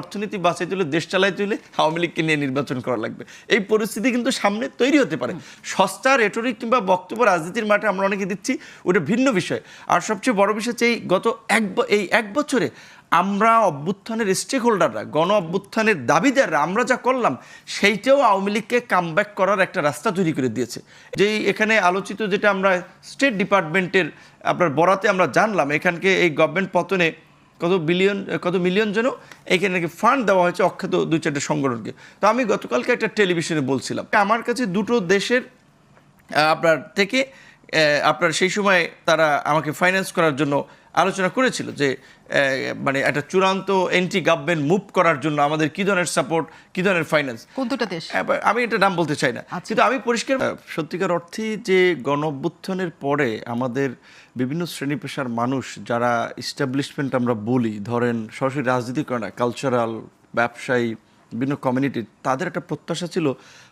অর্থনীতি বাঁচাইতে হলে, দেশ চালাইতে হলে আওয়ামী লীগকে নিয়ে নির্বাচন করা লাগবে। এই পরিস্থিতি কিন্তু সামনে তৈরি হতে পারে। সস্তা রেটরিক কিংবা বক্তব্য রাজনীতির মাঠে আমরা অনেকে দিচ্ছি, ওটা ভিন্ন বিষয়। আর সবচেয়ে বড় বিষয় হচ্ছে এই গত এক বছরে আমরা অভ্যুত্থানের স্টেক হোল্ডাররা, গণ অভ্যুত্থানের দাবিদাররা আমরা যা করলাম সেইটাও আওয়ামী লীগকে কামব্যাক করার একটা রাস্তা তৈরি করে দিয়েছে। যেই এখানে আলোচিত যেটা আমরা স্টেট ডিপার্টমেন্টের আপনার বরাতে আমরা জানলাম, এখানকে এই গভর্নমেন্ট পতনে কত মিলিয়ন যেন এখানে নাকি ফান্ড দেওয়া হয়েছে অখ্যাত 2-4টা সংগঠনকে। তো আমি গতকালকে একটা টেলিভিশনে বলছিলাম, আমার কাছে দুটো দেশের আপনার থেকে আপনার সেই সময় তারা আমাকে ফাইন্যান্স করার জন্য আলোচনা করেছিল যে মানে একটা চূড়ান্ত এন্টি গভর্নমেন্ট মুভ করার জন্য আমাদের কী ধরনের সাপোর্ট, কী ধরনের ফাইন্যান্স। কোন দুটো দেশ আমি এটা নাম বলতে চাই না, কিন্তু আমি পরিষ্কার সত্যিকার অর্থেই যে গণ অভ্যুত্থানের পরে আমাদের বিভিন্ন শ্রেণী পেশার মানুষ যারা ইস্টাবলিশমেন্ট আমরা বলি, ধরেন সরাসরি রাজনীতি করে না, কালচারাল, ব্যবসায়ী, বিভিন্ন কমিউনিটির, তাদের একটা প্রত্যাশা ছিল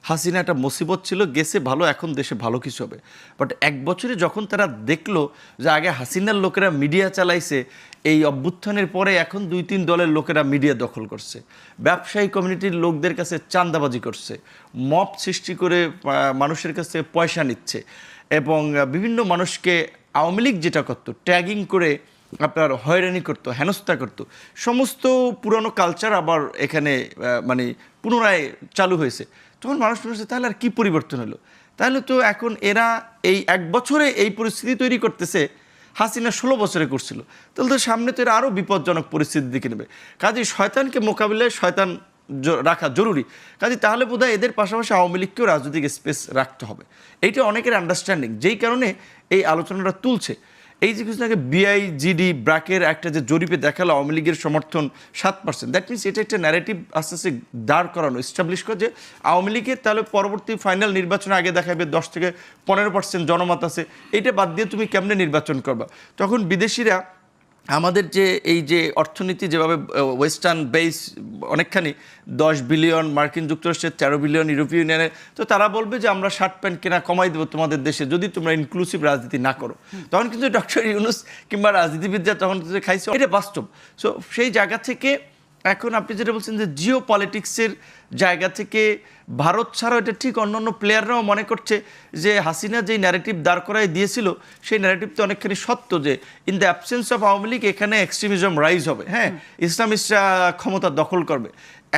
হাসিনা একটা মুসিবত ছিল, গেছে ভালো, এখন দেশে ভালো কিছু হবে। বাট এক বছরে যখন তারা দেখলো যে আগে হাসিনার লোকেরা মিডিয়া চালাইছে, এই অভ্যুত্থানের পরে এখন 2-3 দলের লোকেরা মিডিয়া দখল করছে, ব্যবসায়ী কমিউনিটির লোকদের কাছে চাঁদাবাজি করছে, মব সৃষ্টি করে মানুষের কাছে পয়সা নিচ্ছে, এবং বিভিন্ন মানুষকে আওয়ামী লীগ যেটা করতো ট্যাগিং করে আপনার হয়রানি করতো, হেনস্থা করতো, সমস্ত পুরনো কালচার আবার এখানে মানে পুনরায় চালু হয়েছে। তখন মানুষ বলছে তাহলে আর কী পরিবর্তন হলো? তাহলে তো এখন এরা এই এক বছরে এই পরিস্থিতি তৈরি করতেছে, হাসিনা 16 বছরে করছিল, তাহলে তো সামনে তো এরা আরও বিপজ্জনক পরিস্থিতির দিকে নেবে। কাজেই শয়তানকে মোকাবিলায় শয়তান রাখা জরুরি। কাজে তাহলে বোধহয় এদের পাশাপাশি আওয়ামী লীগকেও রাজনৈতিক স্পেস রাখতে হবে। এইটা অনেকের আন্ডারস্ট্যান্ডিং, যেই কারণে এই আলোচনাটা তুলছে। এই যে কিছুদিন আগে বিআইজিডি ব্র্যাকের একটা যে জরিপে দেখালো আওয়ামী লীগের সমর্থন 7%, দ্যাট মিনস এটা একটা ন্যারেটিভ আস্তে আস্তে দাঁড় করানো, এস্টাবলিশ করে যে আওয়ামী লীগের তাহলে পরবর্তী ফাইনাল নির্বাচনে আগে দেখাবে 10-15% জনমত আছে, এইটা বাদ দিয়ে তুমি কেমনে নির্বাচন করবা? তখন বিদেশিরা আমাদের যে এই যে অর্থনীতি যেভাবে ওয়েস্টার্ন বেস অনেকখানি 10 বিলিয়ন, মার্কিন যুক্তরাষ্ট্রের 13 বিলিয়ন, ইউরোপীয় ইউনিয়নের, তো তারা বলবে যে আমরা শার্ট প্যান্ট কেনা কমাই দেবো তোমাদের দেশে যদি তোমরা ইনক্লুসিভ রাজনীতি না করো। তখন কিন্তু ডক্টর ইউনূস কিংবা রাজনীতিবিদরা তখন কিন্তু খাইছে, এটা বাস্তব। সো সেই জায়গা থেকে এখন আপনি যেটা বলছেন যে জিও পলিটিক্সের জায়গা থেকে ভারত ছাড়াও এটা ঠিক অন্যান্য প্লেয়াররাও মনে করছে যে হাসিনা যেই ন্যারেটিভ দাঁড় করায় দিয়েছিল সেই ন্যারেটিভ তো অনেকখানি সত্য, যে in the absence of Awami League এখানে এক্সট্রিমিজম রাইজ হবে, হ্যাঁ, ইসলামিস্টরা ক্ষমতা দখল করবে।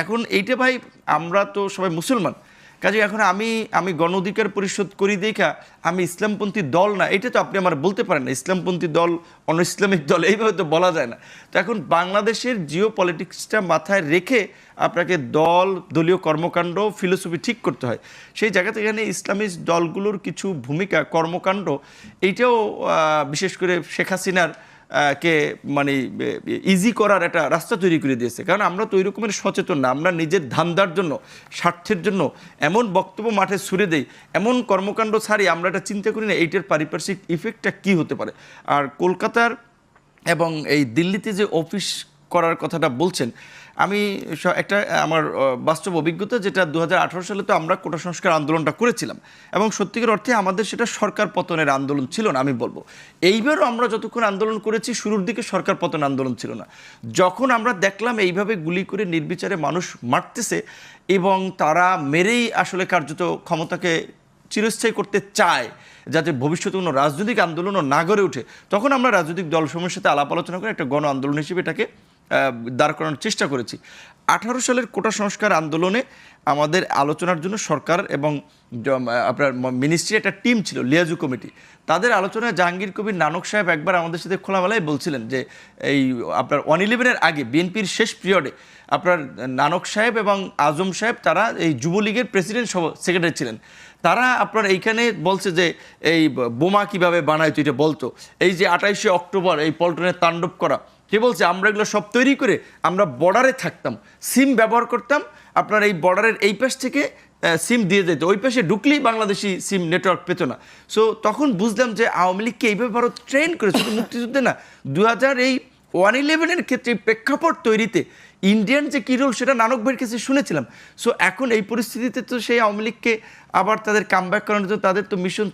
এখন এইটা ভাই, আমরা তো সবাই মুসলমান, কাজে এখন আমি গণ অধিকার পরিষদ করি দেখা আমি ইসলামপন্থী দল না, এটা তো আপনি আমার বলতে পারেন না। ইসলামপন্থী দল, অন ইসলামিক দল, এইভাবে তো বলা যায় না। তো এখন বাংলাদেশের জিও পলিটিক্সটা মাথায় রেখে আপনাকে দলীয় কর্মকাণ্ড, ফিলোসফি ঠিক করতে হয়। সেই জায়গা থেকে এখানে ইসলামিক দলগুলোর কিছু ভূমিকা, কর্মকাণ্ড, এইটাও বিশেষ করে শেখ হাসিনার কে মানে ইজি করার একটা রাস্তা তৈরি করে দিয়েছে। কারণ আমরা তো ওই রকমের সচেতন না, আমরা নিজের ধান্দার জন্য, স্বার্থের জন্য এমন বক্তব্য মাঠে ছুড়ে দেই, এমন কর্মকাণ্ড ছাড়ি, আমরা এটা চিন্তা করি না এইটার পারিপার্শ্বিক ইফেক্টটা কী হতে পারে। আর কলকাতার এবং এই দিল্লিতে যে অফিস করার কথাটা বলছেন, আমি একটা আমার বাস্তব অভিজ্ঞতা, যেটা 2018 সালে তো আমরা কোটা সংস্কার আন্দোলনটা করেছিলাম, এবং সত্যিকার অর্থে আমাদের সেটা সরকার পতনের আন্দোলন ছিল না। আমি বলবো এইবারও আমরা যতক্ষণ আন্দোলন করেছি শুরুর দিকে সরকার পতন আন্দোলন ছিল না। যখন আমরা দেখলাম এইভাবে গুলি করে নির্বিচারে মানুষ মারতেছে এবং তারা মেরেই আসলে কার্যত ক্ষমতাকে চিরস্থায়ী করতে চায় যাতে ভবিষ্যতে কোনো রাজনৈতিক আন্দোলনও না গড়ে ওঠে, তখন আমরা রাজনৈতিক দলসমূহের সাথে আলাপ আলোচনা করে একটা গণ আন্দোলন হিসেবে এটাকে দাঁড় করানোর চেষ্টা করেছি। 18 সালের কোটা সংস্কার আন্দোলনে আমাদের আলোচনার জন্য সরকার এবং আপনার মিনিস্ট্রি একটা টিম ছিল, লিয়াজু কমিটি। তাদের আলোচনায় জাহাঙ্গীর কবির নানক সাহেব একবার আমাদের সাথে খোলামেলায় বলছিলেন যে এই আপনার 111-এর আগে বিএনপির শেষ পিরিয়ডে আপনার নানক সাহেব এবং আজম সাহেব তারা এই যুবলীগের প্রেসিডেন্ট সেক্রেটারি ছিলেন। তারা আপনার এইখানে বলছে যে এই বোমা কিভাবে বানায়, তো এটা বলতো এই যে 28শে অক্টোবর এই পল্টনের তাণ্ডব করা, কে বলছে আমরা এগুলো সব তৈরি করে আমরা বর্ডারে থাকতাম, সিম ব্যবহার করতাম, আপনার এই বর্ডারের এই পাশ থেকে সিম দিয়ে যেত, ওই পাশে ঢুকলেই বাংলাদেশি সিম নেটওয়ার্ক পেত না। সো তখন বুঝলাম যে আওয়ামী লীগকে এইভাবে ভারত ট্রেন করে, শুধু মুক্তিযুদ্ধে না, 2011-এর ক্ষেত্রে প্রেক্ষাপট তৈরিতে ইন্ডিয়ান যে কী রোল সেটা নানক ভাইয়ের কাছে শুনেছিলাম। সো এখন এই পরিস্থিতিতে তো সেই আওয়ামী লীগকে আবার তাদের কামব্যাক করানোর জন্য তাদের তো মিশন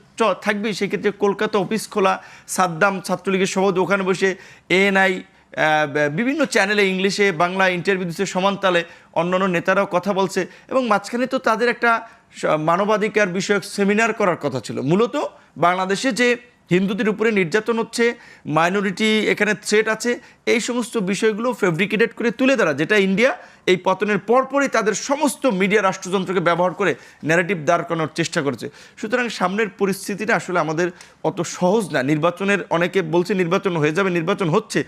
থাকবেই। সেক্ষেত্রে কলকাতা অফিস খোলা, সাদ্দাম ছাত্রলীগের সভাপতি ওখানে বসে এএনআই বিভিন্ন চ্যানেলে ইংলিশে বাংলা ইন্টারভিউ দিচ্ছে, সমানতালে অন্যান্য নেতারাও কথা বলছে, এবং মাঝখানে তো তাদের একটা মানবাধিকার বিষয়ক সেমিনার করার কথা ছিল। মূলত বাংলাদেশে যে হিন্দুদের উপরে নির্যাতন হচ্ছে, মাইনরিটি এখানে থ্রেট আছে, এই সমস্ত বিষয়গুলো ফেব্রিকেটেড করে তুলে ধরা, যেটা ইন্ডিয়া এই পতনের পরপরই তাদের সমস্ত মিডিয়া রাষ্ট্রযন্ত্রকে ব্যবহার করে ন্যারেটিভ দাঁড় করানোর চেষ্টা করেছে। সুতরাং সামনের পরিস্থিতিটা আসলে আমাদের অত সহজ না। নির্বাচনের অনেকে বলছে নির্বাচন হয়ে যাবে, নির্বাচন হচ্ছে।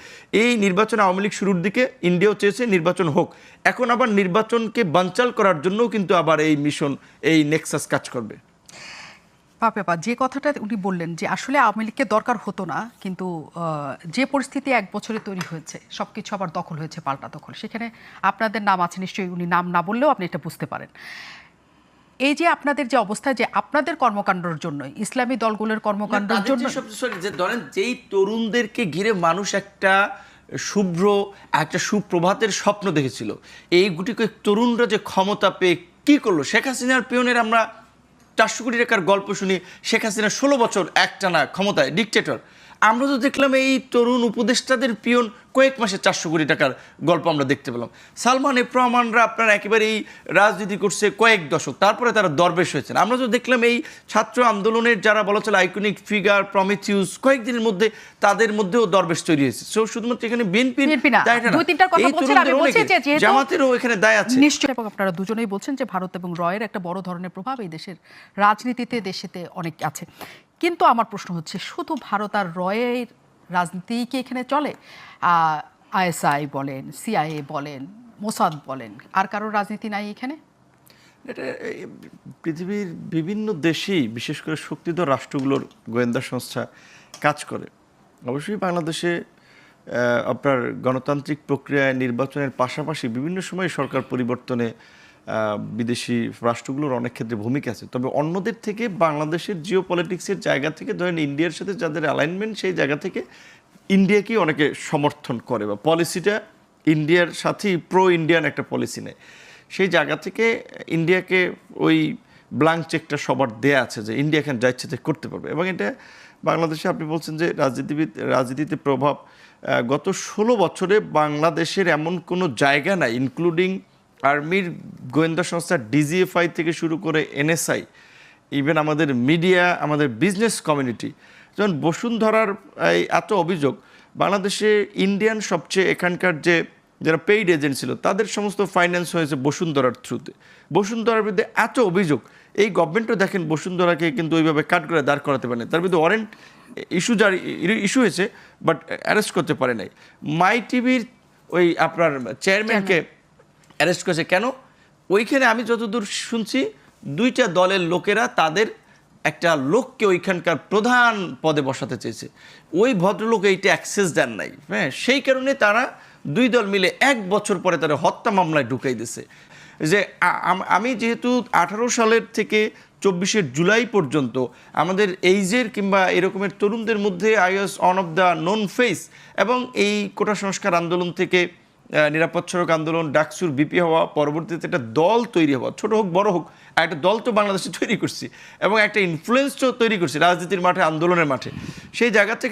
এই নির্বাচন আওয়ামী লীগ শুরুর দিকে ইন্ডিয়াও চেয়েছে নির্বাচন হোক, এখন আবার নির্বাচনকে বানচাল করার জন্যও কিন্তু আবার এই মিশন, এই নেক্সাস কাজ করবে। পাপা যে কথাটা উনি বললেন যে আসলে আওয়ামী লীগকে দরকার হতো না, কিন্তু যে পরিস্থিতি 1 বছরে তৈরি হয়েছে, সবকিছু আবার দখল হয়েছে, পাল্টা দখল, সেখানে আপনাদের নাম আছে নিশ্চয়ই, উনি নাম না বললেও আপনি এটা বুঝতে পারেন। এই যে আপনাদের যে অবস্থা, যে আপনাদের কর্মকাণ্ডের জন্য, ইসলামী দলগুলোর কর্মকাণ্ডের জন্য, যে ধরেন যেই তরুণদেরকে ঘিরে মানুষ একটা শুভ্র, একটা সুপ্রভাতের স্বপ্ন দেখেছিল, এই গুটিকে তরুণরা যে ক্ষমতা পেয়ে কি করলো, শেখ হাসিনার পিয়নের আমরা 400 কোটি টাকার গল্প শুনি, শেখ হাসিনা 16 বছর একটানা ক্ষমতায়, ডিকটেটর। আমরা তো দেখলাম এই তরুণ উপদেষ্টাদের পিয়ন কয়েক মাসে 400 কোটি টাকার গল্প আমরা দেখতে পেলাম। সালমান এফ রহমানরা আপনার একেবারে এই রাজনীতি করছে কয়েক দশক, তারপরে তারা দরবেশ হয়েছেন। আমরা তো দেখলাম এই ছাত্র আন্দোলনের যারা বলা চলে আইকনিক ফিগার প্রমিথিউস, কয়েকদিনের মধ্যে তাদের মধ্যেও দরবেশ তৈরি হয়েছে। সো শুধুমাত্র এখানে বিএনপির দায় না, জামাতেরও এখানে দায় আছে নিশ্চয়ই। এবং আপনারা দুজনেই বলছেন যে ভারত এবং রয়ের একটা বড় ধরনের প্রভাব এই দেশের রাজনীতিতে, দেশেতে অনেক আছে। কিন্তু আমার প্রশ্ন হচ্ছে, শুধু ভারত আর রয়ের রাজনীতি কি এখানে চলে? আইএসআই বলেন, সিআইএ বলেন, মোসাদ বলেন, আর কারোর রাজনীতি নাই এখানে? এটা পৃথিবীর বিভিন্ন দেশেই, বিশেষ করে শক্তিধর রাষ্ট্রগুলোর গোয়েন্দা সংস্থা কাজ করে। অবশ্যই বাংলাদেশে আপনার গণতান্ত্রিক প্রক্রিয়ায় নির্বাচনের পাশাপাশি বিভিন্ন সময় সরকার পরিবর্তনে বিদেশি রাষ্ট্রগুলোর অনেক ক্ষেত্রে ভূমিকা আছে। তবে অন্যদের থেকে বাংলাদেশের জিও পলিটিক্সের জায়গা থেকে, ধরেন ইন্ডিয়ার সাথে যাদের অ্যালাইনমেন্ট, সেই জায়গা থেকে ইন্ডিয়াকেই অনেকে সমর্থন করে, বা পলিসিটা ইন্ডিয়ার সাথেই প্রো ইন্ডিয়ান একটা পলিসি নেয়। সেই জায়গা থেকে ইন্ডিয়াকে ওই ব্ল্যাঙ্ক চেকটা সবার দেয়া আছে যে ইন্ডিয়া এখানে যা ইচ্ছে করতে পারবে। এবং এটা বাংলাদেশে আপনি বলছেন যে রাজনীতিতে প্রভাব, গত 16 বছরে বাংলাদেশের এমন কোনো জায়গা নাই, ইনক্লুডিং আর্মির গোয়েন্দা সংস্থা ডিজিএফআই থেকে শুরু করে এনএসআই, ইভেন আমাদের মিডিয়া, আমাদের বিজনেস কমিউনিটি, যেমন বসুন্ধরার এই এত অভিযোগ, বাংলাদেশে ইন্ডিয়ান সবচেয়ে এখানকার যে যারা পেইড এজেন্ট ছিল তাদের সমস্ত ফাইন্যান্স হয়েছে বসুন্ধরার থ্রুতে। বসুন্ধরার বিরুদ্ধে এত অভিযোগ, এই গভর্নমেন্টও দেখেন বসুন্ধরাকে কিন্তু ওইভাবে কাট করে দাঁড় করাতে পারেনি, তার বিরুদ্ধে ওয়ারেন্ট ইস্যু হয়েছে, বাট অ্যারেস্ট করতে পারে নাই। মাই টিভির ওই আপনার চেয়ারম্যানকে অ্যারেস্ট করেছে কেন? ওইখানে আমি যতদূর শুনছি 2টা দলের লোকেরা তাদের একটা লোককে ওইখানকার প্রধান পদে বসাতে চেয়েছে, ওই ভদ্রলোক এইটা অ্যাক্সেস দেন নাই। হ্যাঁ, সেই কারণে তারা 2 দল মিলে 1 বছর পরে তারা হত্যা মামলায় ঢুকাই দিছে। যে আমি যেহেতু 18 সালের থেকে 24শে জুলাই পর্যন্ত আমাদের এইজের কিংবা এরকমের তরুণদের মধ্যে I was one of the known face, এবং এই কোটা সংস্কার আন্দোলন থেকে নিরাপদ সড়ক আন্দোলন, ডাকসুর বিপি হওয়া, পরবর্তীতে একটা দল তৈরি হওয়া, ছোট হোক বড় হোক, একটা দল তো বাংলাদেশে তৈরি করছি এবং একটা ইনফ্লুয়েন্সও তৈরি করছি রাজনীতির মাঠে, আন্দোলনের মাঠে। সেই জায়গা থেকে